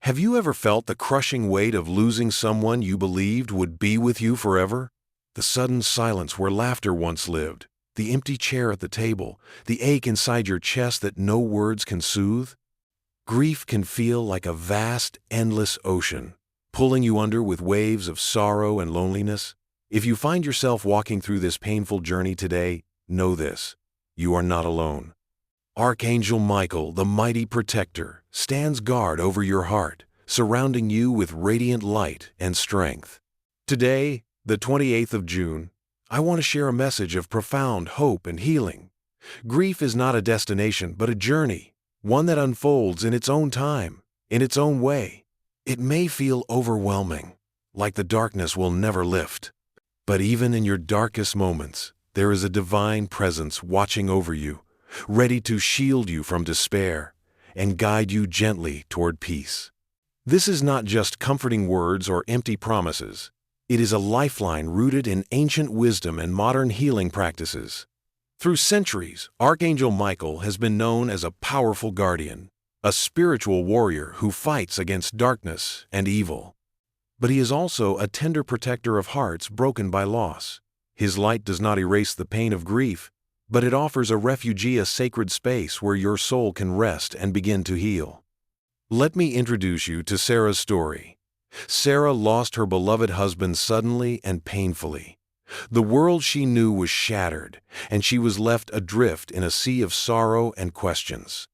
Have you ever felt the crushing weight of losing someone you believed would be with you forever? The sudden silence where laughter once lived, the empty chair at the table, the ache inside your chest that no words can soothe? Grief can feel like a vast, endless ocean, pulling you under with waves of sorrow and loneliness. If you find yourself walking through this painful journey today, know this: you are not alone. Archangel Michael, the mighty protector, stands guard over your heart, surrounding you with radiant light and strength. Today, the 28th of June, I want to share a message of profound hope and healing. Grief is not a destination, but a journey, one that unfolds in its own time, in its own way. It may feel overwhelming, like the darkness will never lift. But even in your darkest moments, there is a divine presence watching over you, ready to shield you from despair and guide you gently toward peace. This is not just comforting words or empty promises. It is a lifeline rooted in ancient wisdom and modern healing practices. Through centuries, Archangel Michael has been known as a powerful guardian, a spiritual warrior who fights against darkness and evil. But he is also a tender protector of hearts broken by loss. His light does not erase the pain of grief, but it offers a refugee a sacred space where your soul can rest and begin to heal. Let me introduce you to Sarah's story. Sarah lost her beloved husband suddenly and painfully. The world she knew was shattered, and she was left adrift in a sea of sorrow and questions.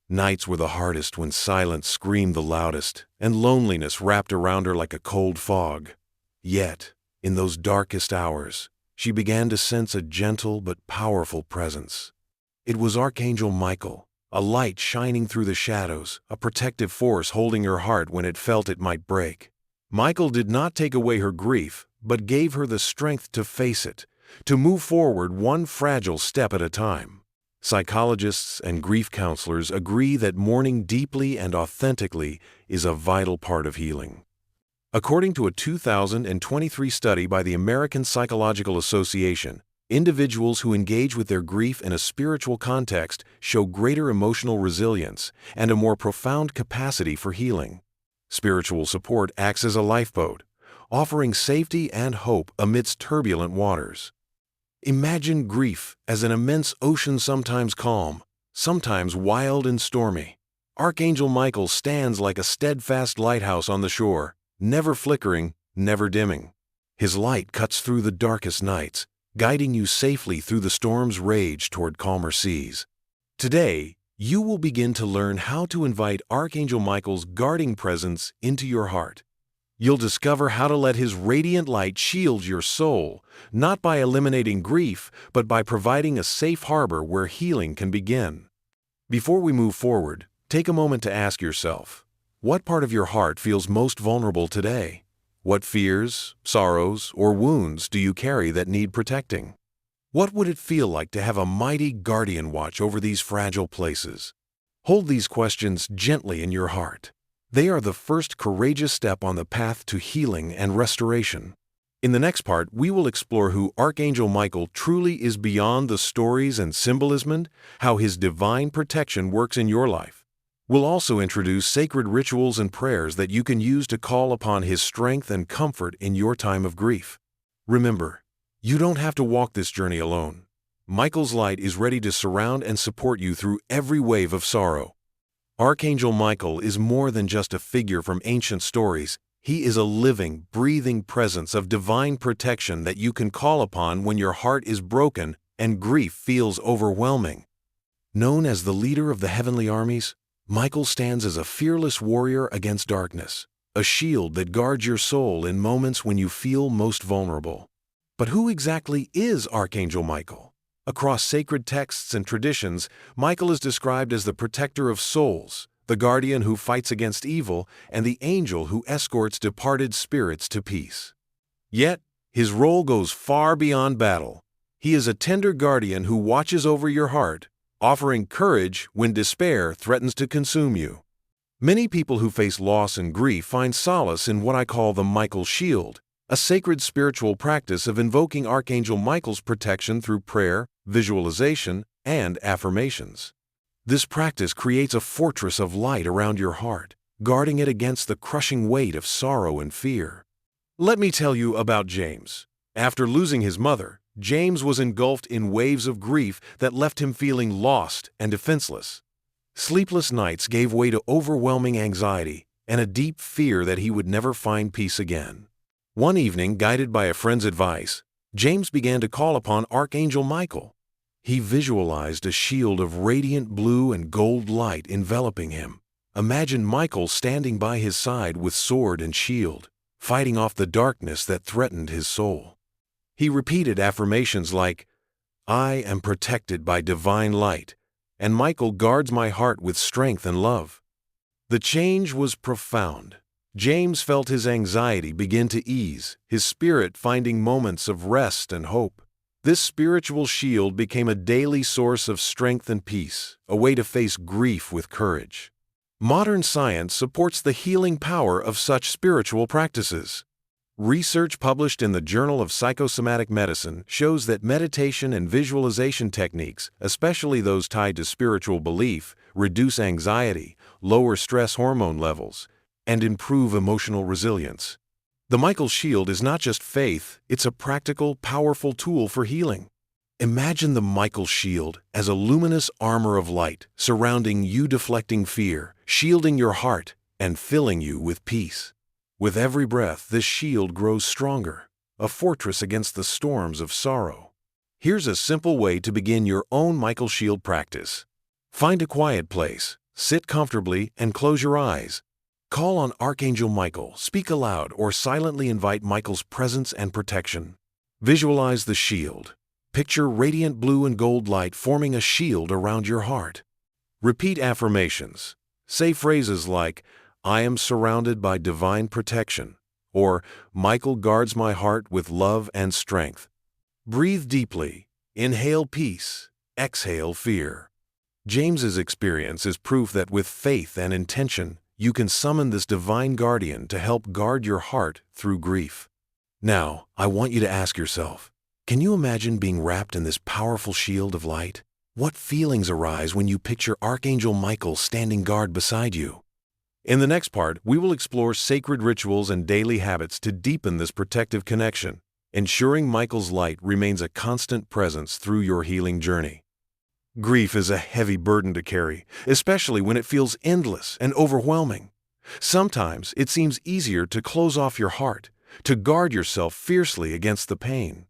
Nights were the hardest when silence screamed the loudest, and loneliness wrapped around her like a cold fog. Yet, in those darkest hours, she began to sense a gentle but powerful presence. It was Archangel Michael, a light shining through the shadows, a protective force holding her heart when it felt it might break. Michael did not take away her grief, but gave her the strength to face it, to move forward one fragile step at a time. Psychologists and grief counselors agree that mourning deeply and authentically is a vital part of healing. According to a 2023 study by the American Psychological Association, individuals who engage with their grief in a spiritual context show greater emotional resilience and a more profound capacity for healing. Spiritual support acts as a lifeboat, offering safety and hope amidst turbulent waters. Imagine grief as an immense ocean, sometimes calm, sometimes wild and stormy. Archangel Michael stands like a steadfast lighthouse on the shore, never flickering, never dimming. His light cuts through the darkest nights, guiding you safely through the storm's rage toward calmer seas. Today, you will begin to learn how to invite Archangel Michael's guarding presence into your heart. You'll discover how to let his radiant light shield your soul, not by eliminating grief, but by providing a safe harbor where healing can begin. Before we move forward, take a moment to ask yourself, what part of your heart feels most vulnerable today? What fears, sorrows, or wounds do you carry that need protecting? What would it feel like to have a mighty guardian watch over these fragile places? Hold these questions gently in your heart. They are the first courageous step on the path to healing and restoration. In the next part, we will explore who Archangel Michael truly is beyond the stories and symbolism, how his divine protection works in your life. We'll also introduce sacred rituals and prayers that you can use to call upon his strength and comfort in your time of grief. Remember, you don't have to walk this journey alone. Michael's light is ready to surround and support you through every wave of sorrow. Archangel Michael is more than just a figure from ancient stories. He is a living, breathing presence of divine protection that you can call upon when your heart is broken and grief feels overwhelming. Known as the leader of the heavenly armies, Michael stands as a fearless warrior against darkness, a shield that guards your soul in moments when you feel most vulnerable. But who exactly is Archangel Michael? Across sacred texts and traditions, Michael is described as the protector of souls, the guardian who fights against evil, and the angel who escorts departed spirits to peace. Yet, his role goes far beyond battle. He is a tender guardian who watches over your heart, offering courage when despair threatens to consume you. Many people who face loss and grief find solace in what I call the Michael Shield, a sacred spiritual practice of invoking Archangel Michael's protection through prayer, visualization, and affirmations. This practice creates a fortress of light around your heart, guarding it against the crushing weight of sorrow and fear. Let me tell you about James. After losing his mother, James was engulfed in waves of grief that left him feeling lost and defenseless. Sleepless nights gave way to overwhelming anxiety and a deep fear that he would never find peace again. One evening, guided by a friend's advice, James began to call upon Archangel Michael. He visualized a shield of radiant blue and gold light enveloping him. Imagine Michael standing by his side with sword and shield, fighting off the darkness that threatened his soul. He repeated affirmations like, "I am protected by divine light, and Michael guards my heart with strength and love." The change was profound. James felt his anxiety begin to ease, his spirit finding moments of rest and hope. This spiritual shield became a daily source of strength and peace, a way to face grief with courage. Modern science supports the healing power of such spiritual practices. Research published in the Journal of Psychosomatic Medicine shows that meditation and visualization techniques, especially those tied to spiritual belief, reduce anxiety, lower stress hormone levels, and improve emotional resilience. The Michael Shield is not just faith, it's a practical, powerful tool for healing. Imagine the Michael Shield as a luminous armor of light surrounding you, deflecting fear, shielding your heart, and filling you with peace. With every breath, this shield grows stronger, a fortress against the storms of sorrow. Here's a simple way to begin your own Michael Shield practice. Find a quiet place, sit comfortably, and close your eyes. Call on Archangel Michael, speak aloud, or silently invite Michael's presence and protection. Visualize the shield. Picture radiant blue and gold light forming a shield around your heart. Repeat affirmations. Say phrases like, "I am surrounded by divine protection," or "Michael guards my heart with love and strength." Breathe deeply. Inhale peace. Exhale fear. James's experience is proof that with faith and intention, you can summon this divine guardian to help guard your heart through grief. Now, I want you to ask yourself, can you imagine being wrapped in this powerful shield of light? What feelings arise when you picture Archangel Michael standing guard beside you? In the next part, we will explore sacred rituals and daily habits to deepen this protective connection, ensuring Michael's light remains a constant presence through your healing journey. Grief is a heavy burden to carry, especially when it feels endless and overwhelming. Sometimes it seems easier to close off your heart, to guard yourself fiercely against the pain.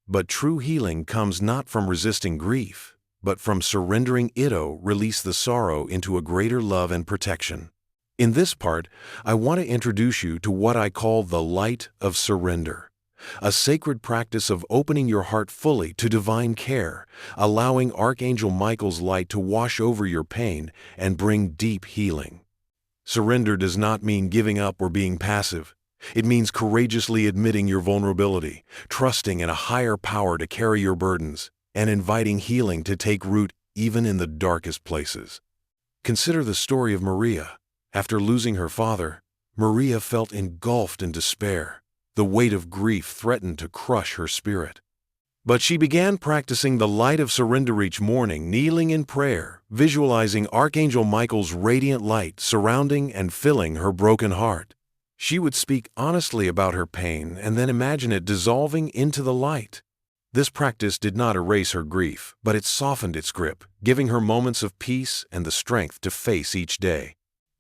But true healing comes not from resisting grief, but from surrendering it to release the sorrow into a greater love and protection. In this part, I want to introduce you to what I call the light of surrender, a sacred practice of opening your heart fully to divine care, allowing Archangel Michael's light to wash over your pain and bring deep healing. Surrender does not mean giving up or being passive. It means courageously admitting your vulnerability, trusting in a higher power to carry your burdens, and inviting healing to take root even in the darkest places. Consider the story of Maria. After losing her father, Maria felt engulfed in despair. The weight of grief threatened to crush her spirit. But she began practicing the light of surrender each morning, kneeling in prayer, visualizing Archangel Michael's radiant light surrounding and filling her broken heart. She would speak honestly about her pain and then imagine it dissolving into the light. This practice did not erase her grief, but it softened its grip, giving her moments of peace and the strength to face each day.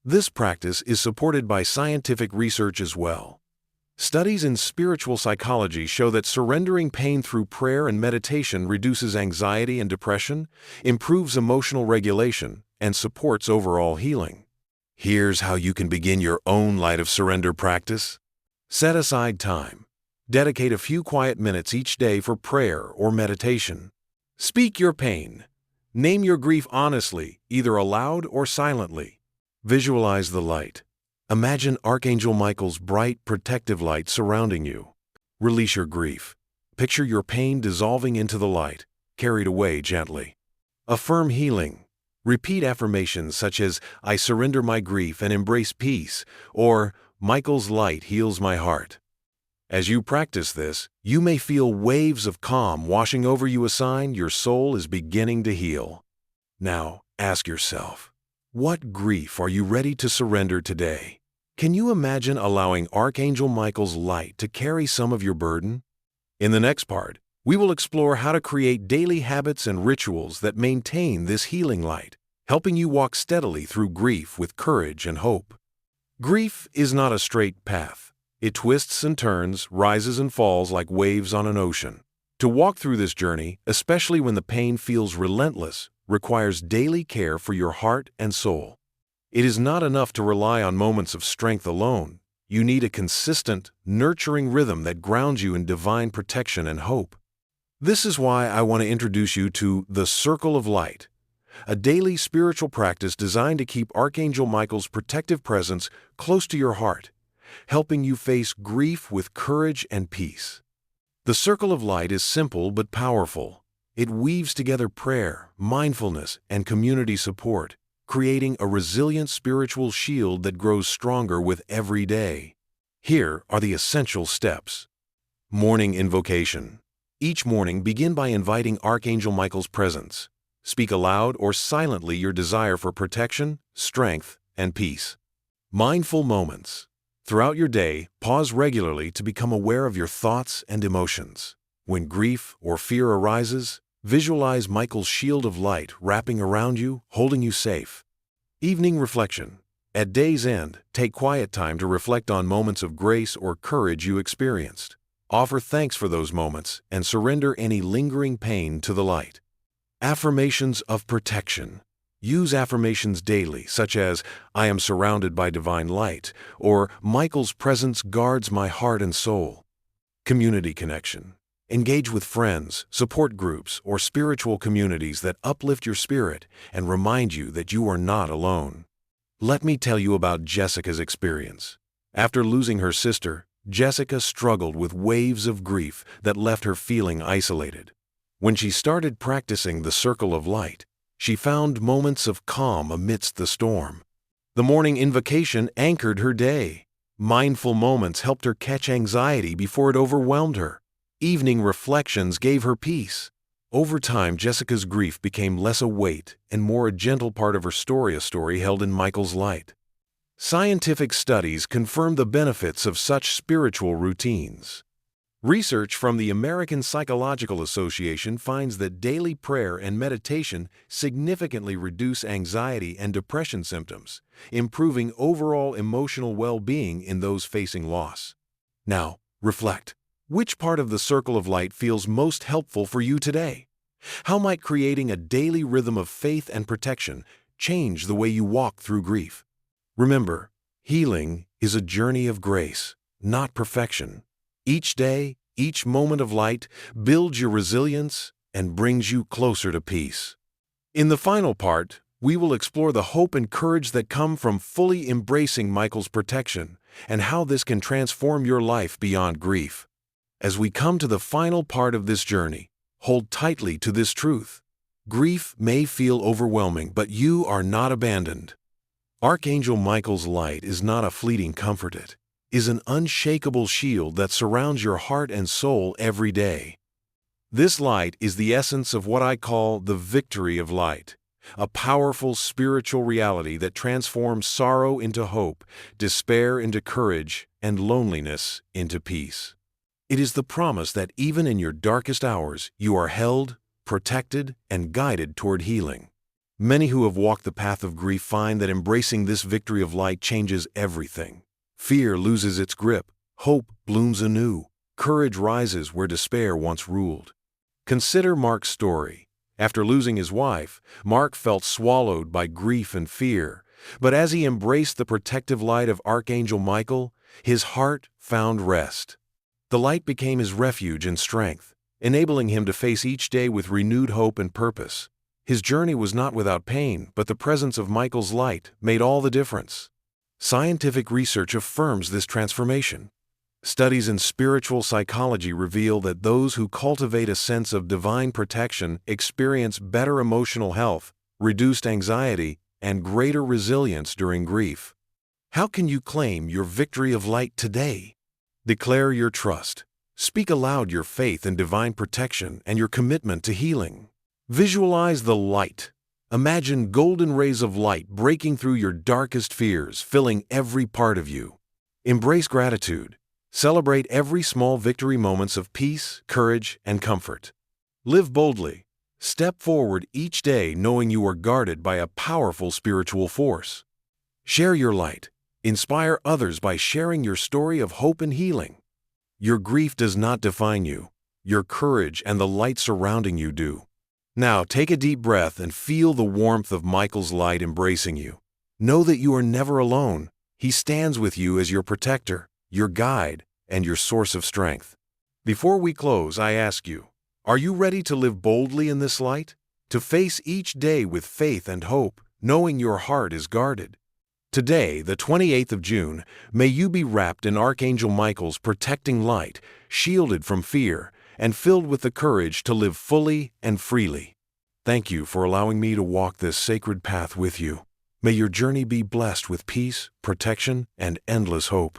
This practice is supported by scientific research as well. Studies in spiritual psychology show that surrendering pain through prayer and meditation reduces anxiety and depression, improves emotional regulation, and supports overall healing. Here's how you can begin your own light of surrender practice. Set aside time. Dedicate a few quiet minutes each day for prayer or meditation. Speak your pain. Name your grief honestly, either aloud or silently. Visualize the light. Imagine Archangel Michael's bright, protective light surrounding you. Release your grief. Picture your pain dissolving into the light, carried away gently. Affirm healing. Repeat affirmations such as, "I surrender my grief and embrace peace," or "Michael's light heals my heart." As you practice this, you may feel waves of calm washing over you, a sign your soul is beginning to heal. Now, ask yourself, What grief are you ready to surrender today? Can you imagine allowing Archangel Michael's light to carry some of your burden? In the next part, we will explore how to create daily habits and rituals that maintain this healing light, helping you walk steadily through grief with courage and hope. Grief is not a straight path. It twists and turns, rises and falls like waves on an ocean. To walk through this journey, especially when the pain feels relentless, requires daily care for your heart and soul. It is not enough to rely on moments of strength alone. You need a consistent, nurturing rhythm that grounds you in divine protection and hope. This is why I want to introduce you to the Circle of Light, a daily spiritual practice designed to keep Archangel Michael's protective presence close to your heart, helping you face grief with courage and peace. The Circle of Light is simple but powerful. It weaves together prayer, mindfulness, and community support, creating a resilient spiritual shield that grows stronger with every day. Here are the essential steps. Morning invocation. Each morning, begin by inviting Archangel Michael's presence. Speak aloud or silently your desire for protection, strength, and peace. Mindful moments. Throughout your day, pause regularly to become aware of your thoughts and emotions. When grief or fear arises, visualize Michael's shield of light wrapping around you, holding you safe. Evening reflection. At day's end, take quiet time to reflect on moments of grace or courage you experienced. Offer thanks for those moments and surrender any lingering pain to the light. Affirmations of protection. Use affirmations daily, such as, "I am surrounded by divine light," or "Michael's presence guards my heart and soul." Community connection. Engage with friends, support groups, or spiritual communities that uplift your spirit and remind you that you are not alone. Let me tell you about Jessica's experience. After losing her sister, Jessica struggled with waves of grief that left her feeling isolated. When she started practicing the Circle of Light, she found moments of calm amidst the storm. The morning invocation anchored her day. Mindful moments helped her catch anxiety before it overwhelmed her. Evening reflections gave her peace. Over time, Jessica's grief became less a weight and more a gentle part of her story, a story held in Michael's light. Scientific studies confirm the benefits of such spiritual routines. Research from the American Psychological Association finds that daily prayer and meditation significantly reduce anxiety and depression symptoms, improving overall emotional well-being in those facing loss. Now, reflect. Which part of the Circle of Light feels most helpful for you today? How might creating a daily rhythm of faith and protection change the way you walk through grief? Remember, healing is a journey of grace, not perfection. Each day, each moment of light builds your resilience and brings you closer to peace. In the final part, we will explore the hope and courage that come from fully embracing Michael's protection and how this can transform your life beyond grief. As we come to the final part of this journey, hold tightly to this truth. Grief may feel overwhelming, but you are not abandoned. Archangel Michael's light is not a fleeting comfort. It is an unshakable shield that surrounds your heart and soul every day. This light is the essence of what I call the victory of light, a powerful spiritual reality that transforms sorrow into hope, despair into courage, and loneliness into peace. It is the promise that even in your darkest hours, you are held, protected, and guided toward healing. Many who have walked the path of grief find that embracing this victory of light changes everything. Fear loses its grip, hope blooms anew, courage rises where despair once ruled. Consider Mark's story. After losing his wife, Mark felt swallowed by grief and fear, but as he embraced the protective light of Archangel Michael, his heart found rest. The light became his refuge and strength, enabling him to face each day with renewed hope and purpose. His journey was not without pain, but the presence of Michael's light made all the difference. Scientific research affirms this transformation. Studies in spiritual psychology reveal that those who cultivate a sense of divine protection experience better emotional health, reduced anxiety, and greater resilience during grief. How can you claim your victory of light today? Declare your trust. Speak aloud your faith in divine protection and your commitment to healing. Visualize the light, Imagine golden rays of light breaking through your darkest fears, filling every part of you. Embrace gratitude. Celebrate every small victory, moments of peace, courage, and comfort. Live boldly. Step forward each day knowing you are guarded by a powerful spiritual force. Share your light. Inspire others by sharing your story of hope and healing. Your grief does not define you. Your courage and the light surrounding you do. Now take a deep breath and feel the warmth of Michael's light embracing you. Know that you are never alone. He stands with you as your protector, your guide, and your source of strength. Before we close, I ask you, are you ready to live boldly in this light? To face each day with faith and hope, knowing your heart is guarded? Today, the 28th of June, may you be wrapped in Archangel Michael's protecting light, shielded from fear, and filled with the courage to live fully and freely. Thank you for allowing me to walk this sacred path with you. May your journey be blessed with peace, protection, and endless hope.